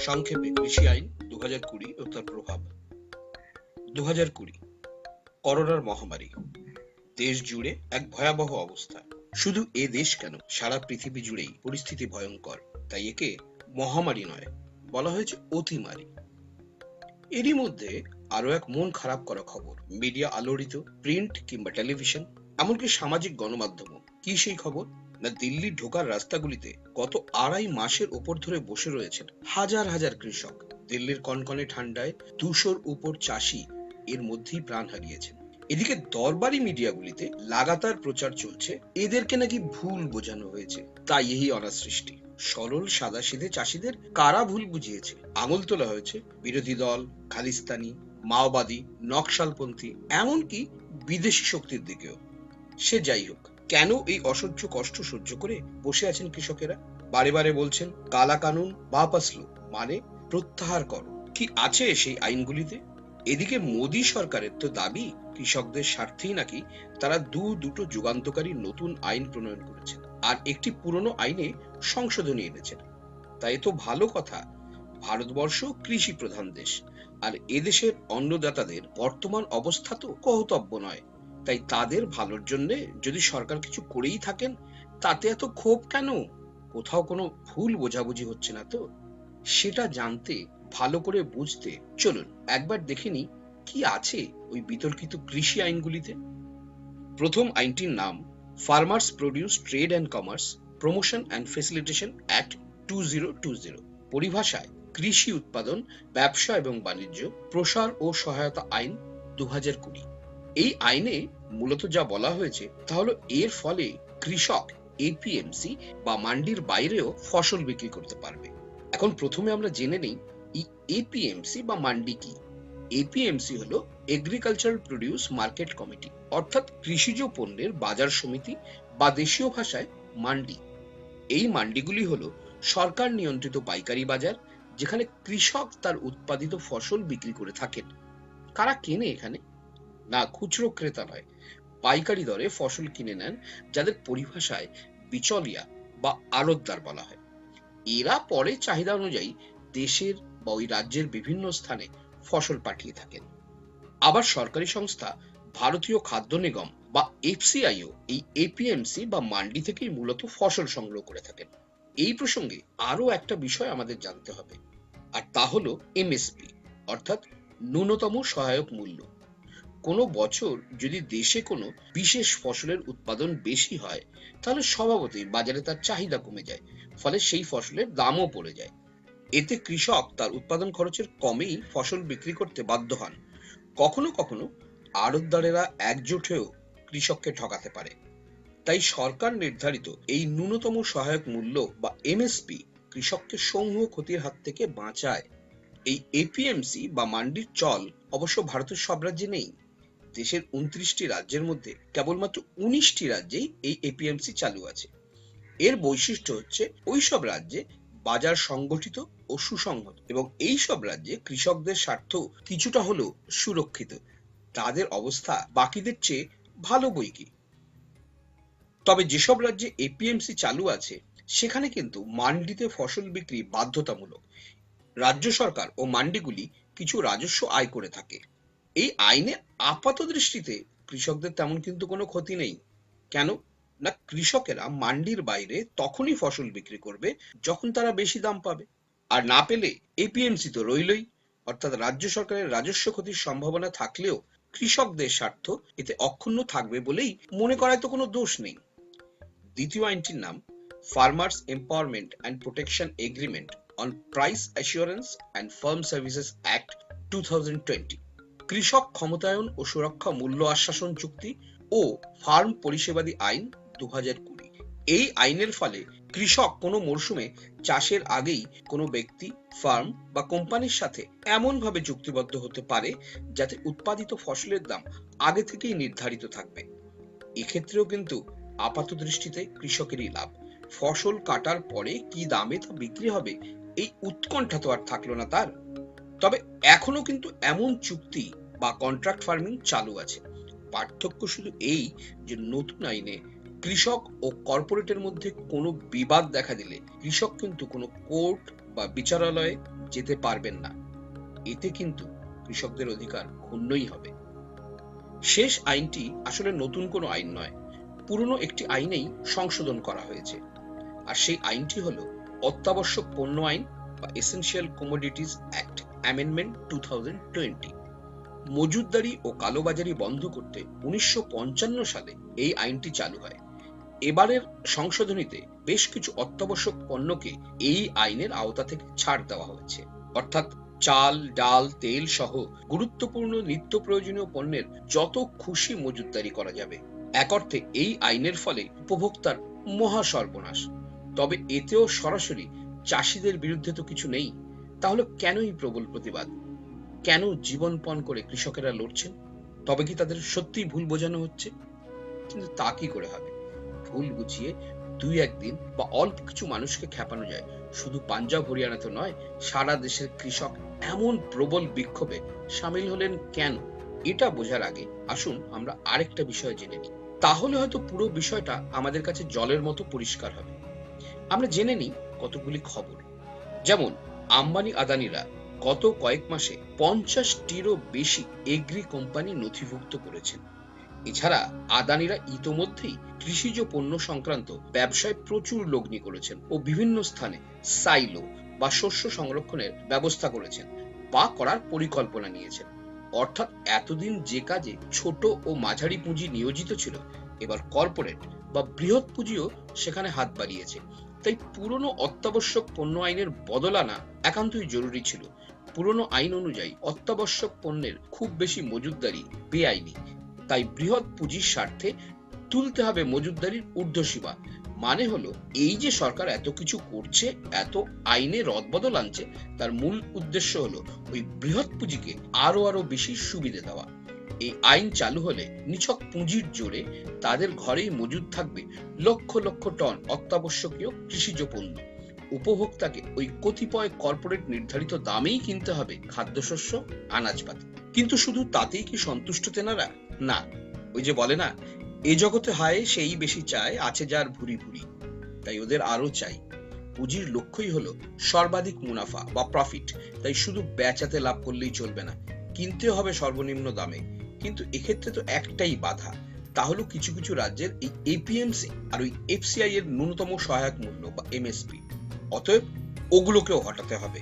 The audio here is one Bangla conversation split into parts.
সংক্ষেপে কৃষি আইন 2020 ও তার প্রভাব। 2020 করোনার মহামারী দেশ জুড়ে এক ভয়াবহ অবস্থা। শুধু এ দেশ কেন, সারা পৃথিবী জুড়েই পরিস্থিতি ভয়ঙ্কর। তাই একে মহামারী নয়, বলা হয়েছে অতিমারী। এরই মধ্যে আরো এক মন খারাপ করা খবর। মিডিয়া আলোড়িত, প্রিন্ট কিংবা টেলিভিশন, এমনকি সামাজিক গণমাধ্যমও। কি সেই খবর? না, দিল্লি ঢোকার রাস্তাগুলিতে গত 2.5 মাসের ওপর ধরে বসে রয়েছেন হাজার হাজার কৃষক। দিল্লির কনকনে ঠান্ডায় 200-র উপর চাষি এর মধ্যেই প্রাণ হারিয়েছেন। এদিকে দরবারি মিডিয়াগুলিতে লাগাতার প্রচার চলছে এদেরকে নাকি ভুল বোঝানো হয়েছে, তাই এই অনাসৃষ্টি। সরল সাদাসিধে চাষিদের কারা ভুল বুঝিয়েছে? আঙুল তোলা হয়েছে বিরোধী দল, খালিস্তানি, মাওবাদী, নকশালপন্থী, এমনকি বিদেশি শক্তির দিকেও। সে যাই হোক, কেন এই অসহ্য কষ্ট সহ্য করে বসে আছেন কৃষকেরা? বারে বারে বলছেন কালা কানুন বাপাস লো, মানে প্রত্যাহার করো। কি আছে সেই আইনগুলিতে? এদিকে মোদী সরকারের তো দাবি কৃষকদের স্বার্থেই নাকি তারা দুটো যুগান্তকারী নতুন আইন প্রণয়ন করেছেন আর একটি পুরনো আইনে সংশোধনী এনেছেন। তাই তো ভালো কথা। ভারতবর্ষ কৃষি প্রধান দেশ, আর এদেশের অন্নদাতাদের বর্তমান অবস্থা তো কহতব্য নয়। তাই তাদের ভালোর জন্য যদি সরকার কিছু করেই থাকেন, তাতে এত ক্ষোভ কেন? কোথাও কোনো ভুল বোঝাবুঝি হচ্ছে না তো? সেটা জানতে, ভালো করে বুঝতে চলুন একবার দেখে নিই কি আছে ওই বিতর্কিত কৃষি আইনগুলিতে। প্রথম আইনটির নাম farmers produce trade and commerce promotion and facilitation act 2020। পরিভাষায় কৃষি উৎপাদন, ব্যবসা এবং বাণিজ্য প্রসার ও সহায়তা আইন 2020। এই আইনে মূলত যা বলা হয়েছে তা হলো এর ফলে কৃষক এপিএমসি বা মান্ডির বাইরেও ফসল বিক্রি করতে পারবে। এখন প্রথমে আমরা জেনে নেই এই এপিএমসি বা মান্ডি কি। এপিএমসি হলো এগ্রিকালচারাল প্রডিউস মার্কেট কমিটি, অর্থাৎ কৃষিজ পণ্যের বাজার সমিতি বা দেশীয় ভাষায় মান্ডি। এই মান্ডিগুলি হলো সরকার নিয়ন্ত্রিত পাইকারি বাজার, যেখানে কৃষক তার উৎপাদিত ফসল বিক্রি করে থাকেন। কারা কেনে এখানে? না, খুচরো ক্রেতা নয়, পাইকারি দরে ফসল কিনে নেন যাদের পরিভাষায় বিচলিয়া বা আড়তদার বলা হয়। এরা পরে চাহিদা অনুযায়ী দেশের বা ওই রাজ্যের বিভিন্ন স্থানে ফসল পাঠিয়ে থাকেন। আবার সরকারি সংস্থা ভারতীয় খাদ্য নিগম বা এফসিআইও এই এপিএমসি বা মান্ডি থেকেই মূলত ফসল সংগ্রহ করে থাকেন। এই প্রসঙ্গে আরো একটা বিষয় আমাদের জানতে হবে, আর তা হলো এমএসপি, অর্থাৎ ন্যূনতম সহায়ক মূল্য। কোনো বছর যদি দেশে কোনো বিশেষ ফসলের উৎপাদন বেশি হয়, তাহলে স্বভাবতই বাজারে তার চাহিদা কমে যায়, ফলে সেই ফসলের দামও পড়ে যায়। এতে কৃষক তার উৎপাদন খরচের কমেই ফসল বিক্রি করতে বাধ্য হন। কখনো কখনো আড়তদারেরা একজোট হয়েও কৃষককে ঠকাতে পারে। তাই সরকার নির্ধারিত এই ন্যূনতম সহায়ক মূল্য বা এমএসপি কৃষককে সমূহ ক্ষতির হাত থেকে বাঁচায়। এই এপিএমসি বা মান্ডির চল অবশ্য ভারতের সব রাজ্যে নেই। দেশের 29টি রাজ্যের মধ্যে কেবলমাত্র 19টি রাজ্যেই এই এপিএমসি চালু আছে। এর বৈশিষ্ট্য হচ্ছে ওইসব রাজ্যে বাজার সংগঠিত ও সুসংহত, এবং এইসব রাজ্যে কৃষকদের স্বার্থ কিছুটা হলেও সুরক্ষিত। তাদের অবস্থা বাকিদের চেয়ে ভালো বইকি। তবে যেসব রাজ্যে এপিএমসি চালু আছে সেখানে কিন্তু মান্ডিতে ফসল বিক্রি বাধ্যতামূলক। রাজ্য সরকার ও মান্ডিগুলি কিছু রাজস্ব আয় করে থাকে। এই আইনে আপাত দৃষ্টিতে কৃষকদের তেমন কিন্তু কোনো ক্ষতি নেই। কেন? না, কৃষকেরা মান্ডির বাইরে তখনই ফসল বিক্রি করবে যখন তারা বেশি দাম পাবে, আর না পেলে এপিএমসি তো রইলই। অর্থাৎ রাজ্য সরকারের রাজস্ব ক্ষতির সম্ভাবনা থাকলেও কৃষকদের স্বার্থ এতে অক্ষুণ্ণ থাকবে বলেই মনে করায় তো কোনো দোষ নেই। দ্বিতীয় আইনটির নাম farmers empowerment and protection agreement on price assurance and farm services act 2020। কৃষক ক্ষমতায়ন ও সুরক্ষা মূল্য আশ্বাসন চুক্তি ও ফার্ম পরিষেবাদি আইন 2020। এই আইনের ফলে কৃষক কোনো মরশুমে চাষের আগেই কোনো ব্যক্তি, ফার্ম বা কোম্পানির সাথে এমন ভাবে চুক্তিবদ্ধ হতে পারে যাতে উৎপাদিত ফসলের দাম আগে থেকেই নির্ধারিত থাকবে। এক্ষেত্রেও কিন্তু আপাত দৃষ্টিতে কৃষকেরই লাভ। ফসল কাটার পরে কি দামে তা বিক্রি হবে এই উৎকণ্ঠা তো আর থাকলো না তার। তবে এখনো কিন্তু এমন চুক্তি বা কন্ট্রাক্ট ফার্মিং চালু আছে। পার্থক্য শুধু এই যে নতুন আইনে কৃষক ও কর্পোরেটের মধ্যে কোনো বিবাদ দেখা দিলে কৃষক কিন্তু কোনো কোর্ট বা বিচারালয়ে যেতে পারবেন না। এতে কিন্তু কৃষকদের অধিকার ক্ষুণ্ণই হবে। শেষ আইনটি আসলে নতুন কোনো আইন নয়, পুরনো একটি আইনেই সংশোধন করা হয়েছে। আর সেই আইনটি হলো অত্যাবশ্যক পণ্য আইন বা এসেনশিয়াল কমোডিটিস অ্যাক্ট অ্যামেন্ডমেন্ট 2020। মজুতদারি ও কালোবাজারি বন্ধ করতে 1955 সালে এই আইনটি চালু হয়। এবারের সংশোধনীতে বেশ কিছু অত্যাবশ্যক পণ্যকে এই আইনের আওতা থেকে ছাড় দেওয়া হয়েছে। অর্থাৎ চাল, ডাল, তেল সহ গুরুত্বপূর্ণ নিত্য প্রয়োজনীয় পণ্যের যত খুশি মজুতদারি করা যাবে। এক অর্থে এই আইনের ফলে উপভোক্তার মহা সর্বনাশ। তবে এতেও সরাসরি চাষিদের বিরুদ্ধে তো কিছু নেই, তাহলে কেনই প্রবল প্রতিবাদ? কেন জীবনপণ করে কৃষকেরা লড়ছেন? তবে কি তাদের সত্যিই ভুল বোঝানো হচ্ছে? কিন্তু তা কি করে হবে? ভুল বুঝিয়ে দুই একদিন বা অল্প কিছু মানুষকে খেপানো যায় শুধু পাঞ্জাব হরিয়ানা তো নয়, সারা দেশের কৃষক এমন প্রবল বিক্ষোভে সামিল হলেন কেন? এটা বোঝার আগে আসুন আমরা আরেকটা বিষয় জেনে নিই। তাহলে হয়তো পুরো বিষয়টা আমাদের কাছে জলের মতো পরিষ্কার হবে। আমরা জেনে নিই কতগুলি খবর। যেমন আম্বানি আদানিরা গত কয়েক মাসে 50টিরও বেশি এগ্রি কোম্পানি নথিভুক্ত করেছেন। এছাড়া আদানিরা ইতোমধ্যেই কৃষিজ পণ্য সংক্রান্ত ব্যবসায় প্রচুর লগ্নি করেছেন ও বিভিন্ন স্থানে সাইলো বা শস্য সংরক্ষণের ব্যবস্থা করেছেন বা করার পরিকল্পনা নিয়েছেন। অর্থাৎ এতদিন যে কাজে ছোট ও মাঝারি পুঁজি নিয়োজিত ছিল, এবার কর্পোরেট বা বৃহৎ পুঁজিও সেখানে হাত বাড়িয়েছে। তাই পুরনো অত্যাবশ্যক পণ্য আইনের বদল আনা একান্তই জরুরি ছিল। পুরনো আইন অনুযায়ী অত্যাবশ্যক পণ্যের খুব বেশি মজুতদারি বেআইনি, তাই বৃহৎ পুঁজির স্বার্থে তুলতে হবে মজুতদারির ঊর্ধ্বসীমা। মানে হলো এই যে সরকার এত কিছু করছে, এত আইনে রদবদল আনছে, তার মূল উদ্দেশ্য হলো ওই বৃহৎ পুঁজিকে আরো বেশি সুবিধা দেওয়া। এই আইন চালু হলে নিছক পুঁজির জোরে তাদের ঘরেই মজুদ থাকবে লক্ষ লক্ষ টন অত্যাবশ্যকীয় কৃষিজ পণ্য। উপভোক্তাকে ওই কতিপয় কর্পোরেট নির্ধারিত দামেই কিনতে হবে খাদ্যশস্য, আনাজপাতি। কিন্তু শুধু তাতেই কি সন্তুষ্ট তেনারা? না, ওই যে বলে না, এ জগতে হায় সেই বেশি চায়, আছে যার ভুরি ভুরি। তাই ওদের আরো চাই। পুঁজির লক্ষ্যই হলো সর্বাধিক মুনাফা বা প্রফিট। তাই শুধু বেচাতে লাভ করলেই চলবে না, কিনতে হবে সর্বনিম্ন দামে। কিন্তু এক্ষেত্রে তো একটাই বাধা, তা হলো কিছু কিছু রাজ্যের এই এপিএমসি আর ওই এফসিআই এর ন্যূনতম সহায়ক মূল্য বা এমএসপি। অতএব ওগুলোকেও হটাতে হবে।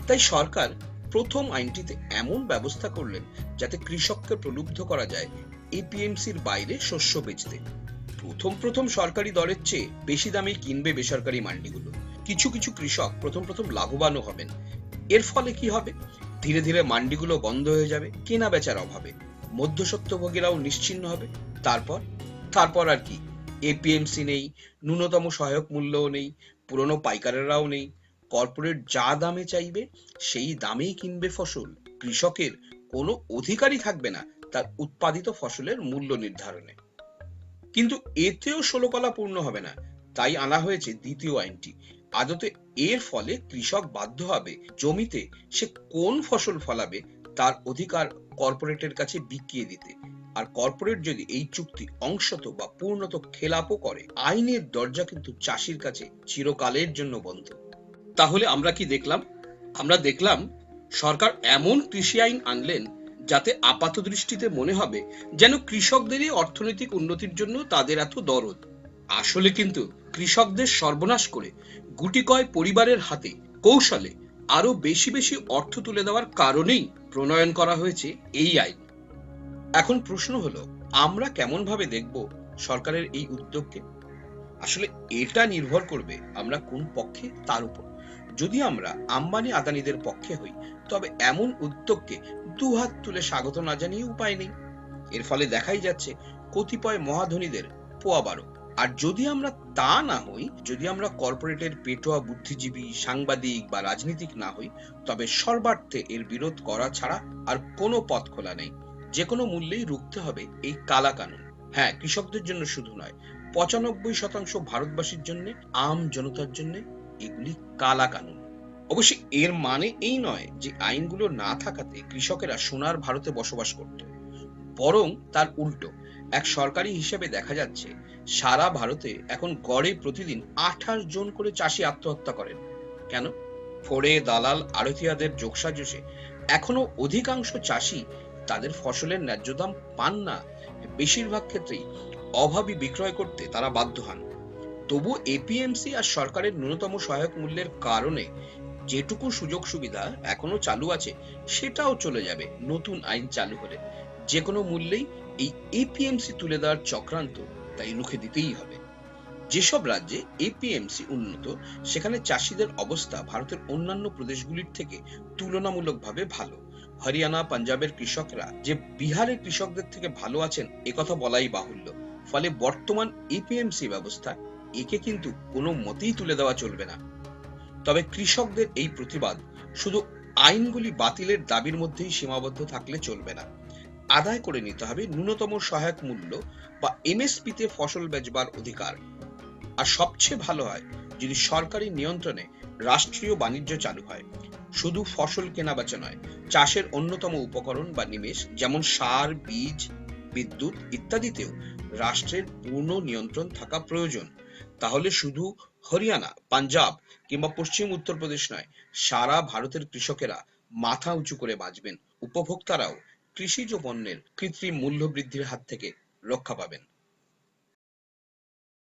তাই সরকার প্রথম আইনটিতে এমন ব্যবস্থা করলেন যাতে কৃষককে প্রলুব্ধ করা যায় এপিএমসির বাইরে শস্য বেচতে। প্রথম সরকারি দরের চেয়ে বেশি দামে কিনবে বেসরকারি মান্ডিগুলো। কিছু কিছু কৃষক প্রথম লাভবানও হবেন। এর ফলে কি হবে? ধীরে ধীরে মান্ডিগুলো বন্ধ হয়ে যাবে কেনা বেচার অভাবে। মধ্যস্বত্বভোগীরাও নিশ্চিহ্ন হবে। তারপর আর কি? এপিএমসি নেই, ন্যূনতম সহায়ক মূল্যও নেই, পুরনো পাইকারেরাও নেই। কর্পোরেট যা দামে চাইবে সেই দামেই কিনবে ফসল। কৃষকের কোনো অধিকারই থাকবে না তার উৎপাদিত ফসলের মূল্য নির্ধারণে। কিন্তু এতেও ষোলকলা পূর্ণ হবে না, তাই আনা হয়েছে দ্বিতীয় আইনটি। আদতে এর ফলে কৃষক বাধ্য হবে জমিতে সে কোন ফসল ফলাবে তার অধিকার কর্পোরেটের কাছে বিকিয়ে দিতে। আর কর্পোরেট যদি এই চুক্তি অংশত বা পূর্ণত খেলাপও করে, আইনের দরজা কিন্তু চাষির কাছে চিরকালের জন্য বন্ধ। তাহলে আমরা কি দেখলাম? আমরা দেখলাম সরকার এমন কৃষি আইন আনলেন যাতে আপাত দৃষ্টিতে মনে হবে যেন কৃষকদেরই অর্থনৈতিক উন্নতির জন্য তাদের এত দরদ। আসলে কিন্তু কৃষকদের সর্বনাশ করে গুটি কয় পরিবারের হাতে কৌশলে আরো বেশি অর্থ তুলে দেওয়ার কারণেই প্রণয়ন করা হয়েছে এই আইন। এখন প্রশ্ন হলো, আমরা কেমন ভাবে দেখব সরকারের এই উদ্যোগকে? আসলে এটা নির্ভর করবে আমরা কোন পক্ষে তার উপর। যদি আমরা আম্বানি আদানিদের পক্ষে হই, তবে এমন উদ্যোগকে দুহাত তুলে স্বাগত না জানিয়ে উপায় নেই। এর ফলে দেখাই যাচ্ছে কতিপয় মহাধনীদের পোয়াবারো। আর যদি আমরা তা না হই, যদি আমরা কর্পোরেটের পেটোয়া বুদ্ধিজীবী, সাংবাদিক বা রাজনীতিক না হই, তবে সর্বার্থে এর বিরোধ করা ছাড়া আর কোনো পথ খোলা নেই। যে কোনো মূল্যেই রুখতে হবে এই কালা কানুন। হ্যাঁ, কৃষকদের জন্য শুধু নয়, 95% ভারতবাসীর জন্য, আম জনতার জন্য এগুলি কালা কানুন। অবশ্যই এর মানে এই নয় যে আইনগুলো না থাকাতে কৃষকেরা সোনার ভারতে বসবাস করত, বরং তার উল্টো। এক সরকারি হিসেবে দেখা যাচ্ছে সারা ভারতে এখন গড়ে প্রতিদিন 28 জন করে চাষি আত্মহত্যা করেন। কেন? ফড়ে, দালাল, আড়তিয়াদের যোগসাজশে এখনো অধিকাংশ চাষি তাদের ফসলের ন্যায্য দাম পান না। বেশিরভাগ ক্ষেত্রেই অভাবী বিক্রয় করতে তারা বাধ্য হন। তবু এপিএমসি আর সরকারের ন্যূনতম সহায়ক মূল্যের কারণে যেটুকু সুযোগ সুবিধা এখনো চালু আছে সেটাও চলে যাবে নতুন আইন চালু হলে। যে কোনো মূল্যেই এই এপিএমসি তুলে দেওয়ার চক্রান্ত তাই রুখে দিতেই হবে। যেসব রাজ্যে এপিএমসি উন্নত সেখানে চাষিদের অবস্থা ভারতের অন্যান্য প্রদেশগুলির থেকে তুলনামূলকভাবে ভালো। হরিয়ানা, পাঞ্জাবের কৃষকরা যে বিহারের কৃষকদের থেকে ভালো আছেন একথা বলাই বাহুল্য। ফলে বর্তমান এপিএমসি ব্যবস্থা একে কিন্তু কোনো মতেই তুলে দেওয়া চলবে না। তবে কৃষকদের এই প্রতিবাদ শুধু আইনগুলি বাতিলের দাবির মধ্যেই সীমাবদ্ধ থাকলে চলবে না। আদায় করে নিতে হবে ন্যূনতম সহায়ক মূল্য বা এমএসপি তে ফসল বেচবার অধিকার। আর সবচেয়ে ভালো হয় যদি সরকারি নিয়ন্ত্রণে রাষ্ট্রীয় বাণিজ্য চালু হয়। শুধু ফসল কেনা বেচা নয়, চাষের অন্যতম উপকরণ বা নিমেষ যেমন সার, বীজ, বিদ্যুৎ ইত্যাদিতেও রাষ্ট্রের পূর্ণ নিয়ন্ত্রণ থাকা প্রয়োজন। তাহলে শুধু হরিয়ানা, পাঞ্জাব কিংবা পশ্চিম উত্তরপ্রদেশ নয়, সারা ভারতের কৃষকেরা মাথা উঁচু করে বাঁচবেন। উপভোক্তারাও কৃষিজ পণ্যের কৃত্রিম মূল্য বৃদ্ধির হাত থেকে রক্ষা পাবেন।